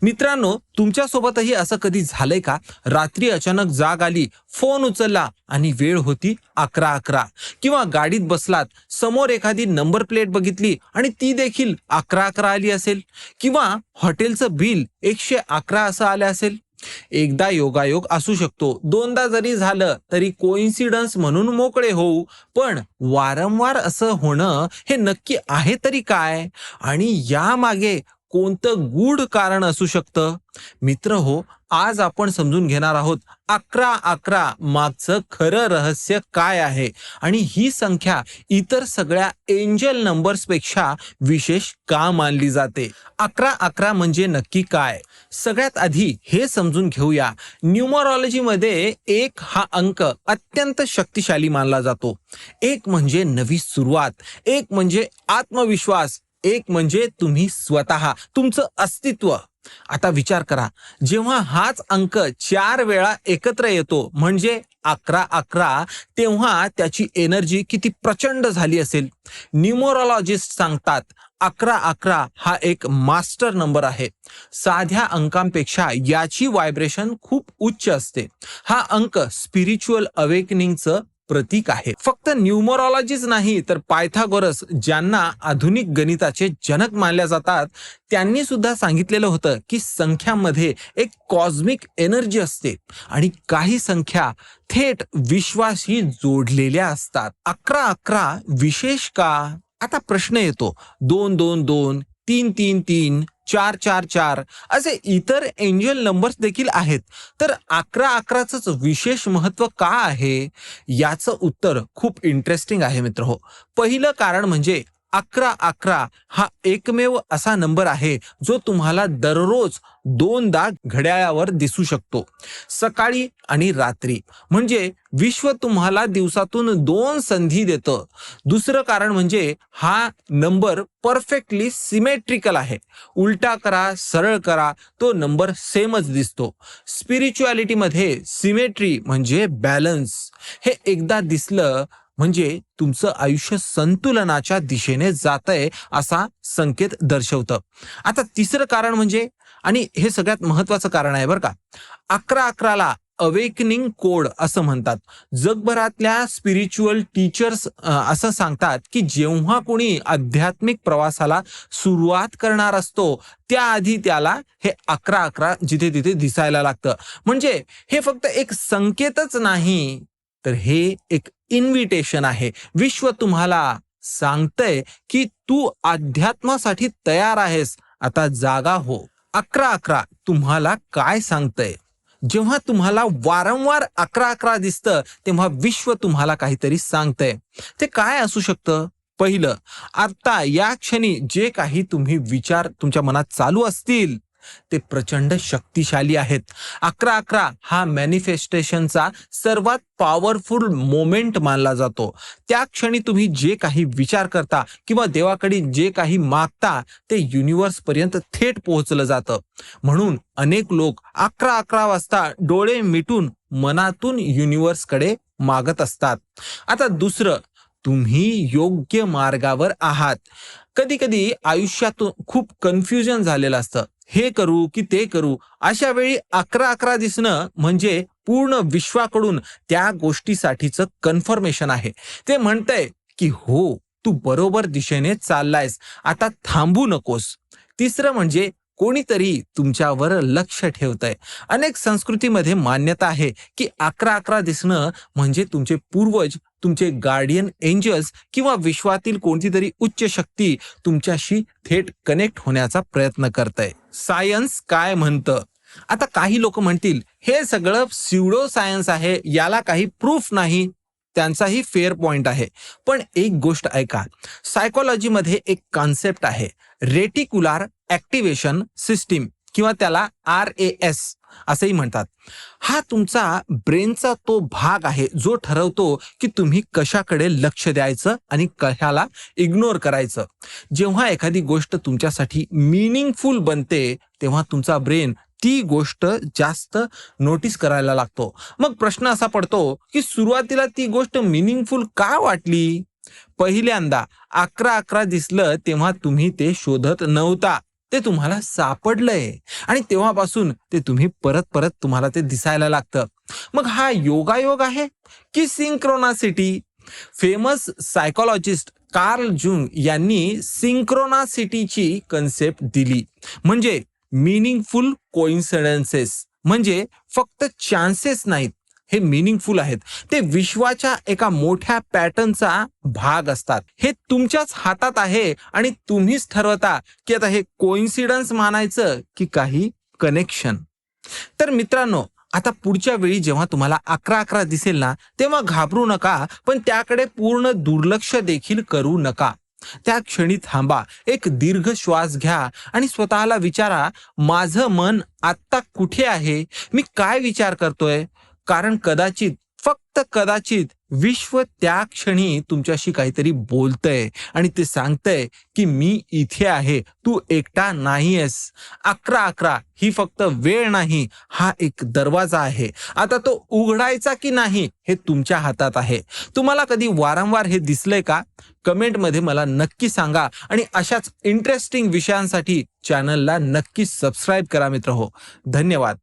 मित्रांनो, तुमच्यासोबतही असं कधी झालंय का? रात्री अचानक जाग आली, फोन उचलला आणि वेळ होती 11:11. किंवा गाडीत बसलात, समोर एखादी नंबर प्लेट बघितली आणि ती देखील 11:11 आली असेल. किंवा हॉटेलचं बिल 111 असं आलं असेल. एकदा योगायोग असू शकतो, दोनदा जरी झालं तरी कोइन्सिडन्स म्हणून मोकळे होऊ. पण वारंवार असं होणं हे नक्की आहे तरी काय? आणि यामागे कोणतं गूढ कारण असू शकतं? मित्र हो, आज आपण समजून घेणार आहोत 11:11 मागचं खरं रहस्य काय आहे आणि ही संख्या इतर सगळ्या एंजल नंबर्स पेक्षा विशेष का मानली जाते. 11:11 म्हणजे नक्की काय? सगळ्यात आधी हे समजून घेऊया. न्यूमरॉलॉजीमध्ये एक हा अंक अत्यंत शक्तिशाली मानला जातो. एक म्हणजे नवी सुरुवात, एक म्हणजे आत्मविश्वास, एक म्हणजे तुम्ही स्वतः, तुमचं अस्तित्व. आता विचार करा, जेव्हा हाच अंक 4 वेळा एकत्र येतो म्हणजे 11:11, तेव्हा त्याची एनर्जी किती प्रचंड झाली असेल. न्यूमरोलॉजिस्ट सांगतात 11:11 हा एक मास्टर नंबर आहे. साध्या अंकांपेक्षा याची व्हायब्रेशन खूप उच्च असते. हा अंक स्पिरिच्युअल अवेकनिंगचं प्रतीक आहे. फक्त न्यूमरोलॉजीच नाही तर पायथागोरस, ज्यांना आधुनिक गणिताचे जनक मानल्या जातात, त्यांनी सुद्धा सांगितलेलं होतं की संख्यामध्ये एक कॉस्मिक एनर्जी असते आणि काही संख्या थेट विश्वाशी जोडलेल्या असतात. 11:11 विशेष का? आता प्रश्न येतो, 222, 333, 444 असे इतर एंजल नंबर्स देखील आहेत. तर 11:11च विशेष महत्व का आहे? याचं उत्तर खूप इंटरेस्टिंग आहे मित्रहो. पहिलं कारण म्हणजे 11:11 हा एकमेव असा नंबर आहे जो तुम्हाला दररोज दोनदा घड्याळावर दिसू शकतो, सकाळी आणि रात्री. म्हणजे विश्व तुम्हाला दिवसातून 2 संधी देतं. दुसरं कारण म्हणजे हा नंबर परफेक्टली सिमेट्रिकल आहे. उलटा करा, सरळ करा, तो नंबर सेमच दिसतो. स्पिरिच्युअलिटीमध्ये सिमेट्री म्हणजे बॅलन्स. हे एकदा दिसलं म्हणजे तुमचं आयुष्य संतुलनाच्या दिशेने जातंय असा संकेत दर्शवतं. आता तिसरं कारण म्हणजे, आणि हे सगळ्यात महत्वाचं कारण आहे बरं का, 11:11ला अवेकनिंग कोड असं म्हणतात. जगभरातल्या स्पिरिच्युअल टीचर्स असं सांगतात की जेव्हा कोणी आध्यात्मिक प्रवासाला सुरुवात करणार असतो त्याआधी त्याला हे 11:11 जिथे तिथे दिसायला लागतं. म्हणजे हे फक्त एक संकेतच नाही, तर हे एक इन्व्हिटेशन आहे. विश्व तुम्हाला सांगतंय की तू अध्यात्मासाठी तयार आहेस, आता जागा हो. 11:11 तुम्हाला काय सांगतंय? जेव्हा तुम्हाला वारंवार 11:11 दिसतं तेव्हा विश्व तुम्हाला काहीतरी सांगतंय. ते काय असू शकतं? पहिलं, आता या क्षणी जे काही तुम्ही विचार तुमच्या मनात चालू असतील ते प्रचंड शक्तिशाली आहेत. 11:11 हा मॅनिफेस्टेशनचा सर्वात पॉवरफुल मोमेंट मानला जातो. त्या क्षणी तुम्ही जे काही विचार करता किंवा देवाकडे जे काही मागता ते युनिव्हर्स पर्यंत थेट पोहोचलं जातं. म्हणून अनेक लोक 11:11 वाजता डोळे मिटून मनातून युनिव्हर्सकडे मागत असतात. आता दुसरं, तुम्ही योग्य मार्गावर आहात. कधी कधी आयुष्यातून खूप कन्फ्युजन झालेलं असतं, हे करू की ते करू. अशा वेळी 11:11 दिसणं म्हणजे पूर्ण विश्वाकडून त्या गोष्टीसाठीचं कन्फर्मेशन आहे. ते म्हणतंय की हो, तू बरोबर दिशेने चाललायस, आता थांबू नकोस. तिसरं म्हणजे कोणीतरी तुमच्यावर लक्ष ठेवतंय. अनेक संस्कृतीमध्ये मान्यता आहे की 11:11 दिसणं म्हणजे तुमचे पूर्वज, तुमचे गार्डियन एंजल्स किंवा विश्वातील कोणतीतरी उच्च शक्ती तुमच्याशी थेट कनेक्ट होण्याचा प्रयत्न करतंय. सायन्स काय म्हणतं? आता काही लोक म्हणतील हे सगळं स्युडो सायन्स आहे, याला काही प्रूफ नाही. त्यांचाही फेअर पॉइंट आहे. पण एक गोष्ट ऐका, सायकोलॉजीमध्ये एक कॉन्सेप्ट आहे, रेटिक्युलर ऍक्टिव्हेशन सिस्टीम, किंवा त्याला RAS असंही म्हणतात. हा तुमचा ब्रेनचा तो भाग आहे जो ठरवतो की तुम्ही कशाकडे लक्ष द्यायचं आणि कशाला इग्नोर करायचं. जेव्हा एखादी गोष्ट तुमच्यासाठी मिनिंगफुल बनते तेव्हा तुमचा ब्रेन ती गोष्ट जास्त नोटीस करायला लागतो. मग प्रश्न असा पडतो की सुरुवातीला ती गोष्ट मिनिंगफुल का वाटली? पहिल्यांदा 11:11 दिसलं तेव्हा तुम्ही ते शोधत नव्हता, ते तुम्हाला सापडलंय आणि तेव्हापासून ते तुम्ही परत परत तुम्हाला ते दिसायला लागतं. मग हा योगायोग आहे की सिंक्रोनासिटी? फेमस सायकोलॉजिस्ट कार्ल जुंग यांनी सिंक्रोनासिटीची कन्सेप्ट दिली. म्हणजे मीनिंगफुल कोइन्सिडन्सेस, म्हणजे फक्त चान्सेस नाहीत, हे मीनिंगफुल आहेत. ते विश्वाच्या एका मोठ्या पॅटर्नचा भाग असतात. हे तुमच्याच हातात आहे आणि तुम्हीच ठरवता की आता हे कोइन्सिडन्स मानायचं की काही कनेक्शन. तर मित्रांनो, आता पुढच्या वेळी जेव्हा तुम्हाला 11-11 दिसेल ना, तेव्हा घाबरू नका, पण त्याकडे पूर्ण दुर्लक्ष देखील करू नका. त्या क्षणी थांबा, एक दीर्घ श्वास घ्या आणि स्वतःला विचारा, माझं मन आत्ता कुठे आहे? मी काय विचार करतोय? कारण कदाचित, फक्त कदाचित विश्व त्या क्षणी तुमच्याशी काहीतरी बोलतंय आणि ते सांगतंय की मी इथे आहे, तू एकटा नाहीयेस. 11-11 ही फक्त वेळ नाही, हा एक दरवाजा आहे. आता तो उघडायचा की नाही हे तुमच्या हातात आहे. तुम्हाला कधी वारंवार हे दिसलंय का? कमेंटमध्ये मला नक्की सांगा आणि अशाच इंटरेस्टिंग विषयांसाठी चॅनलला नक्की सबस्क्राईब करा मित्रहो. धन्यवाद.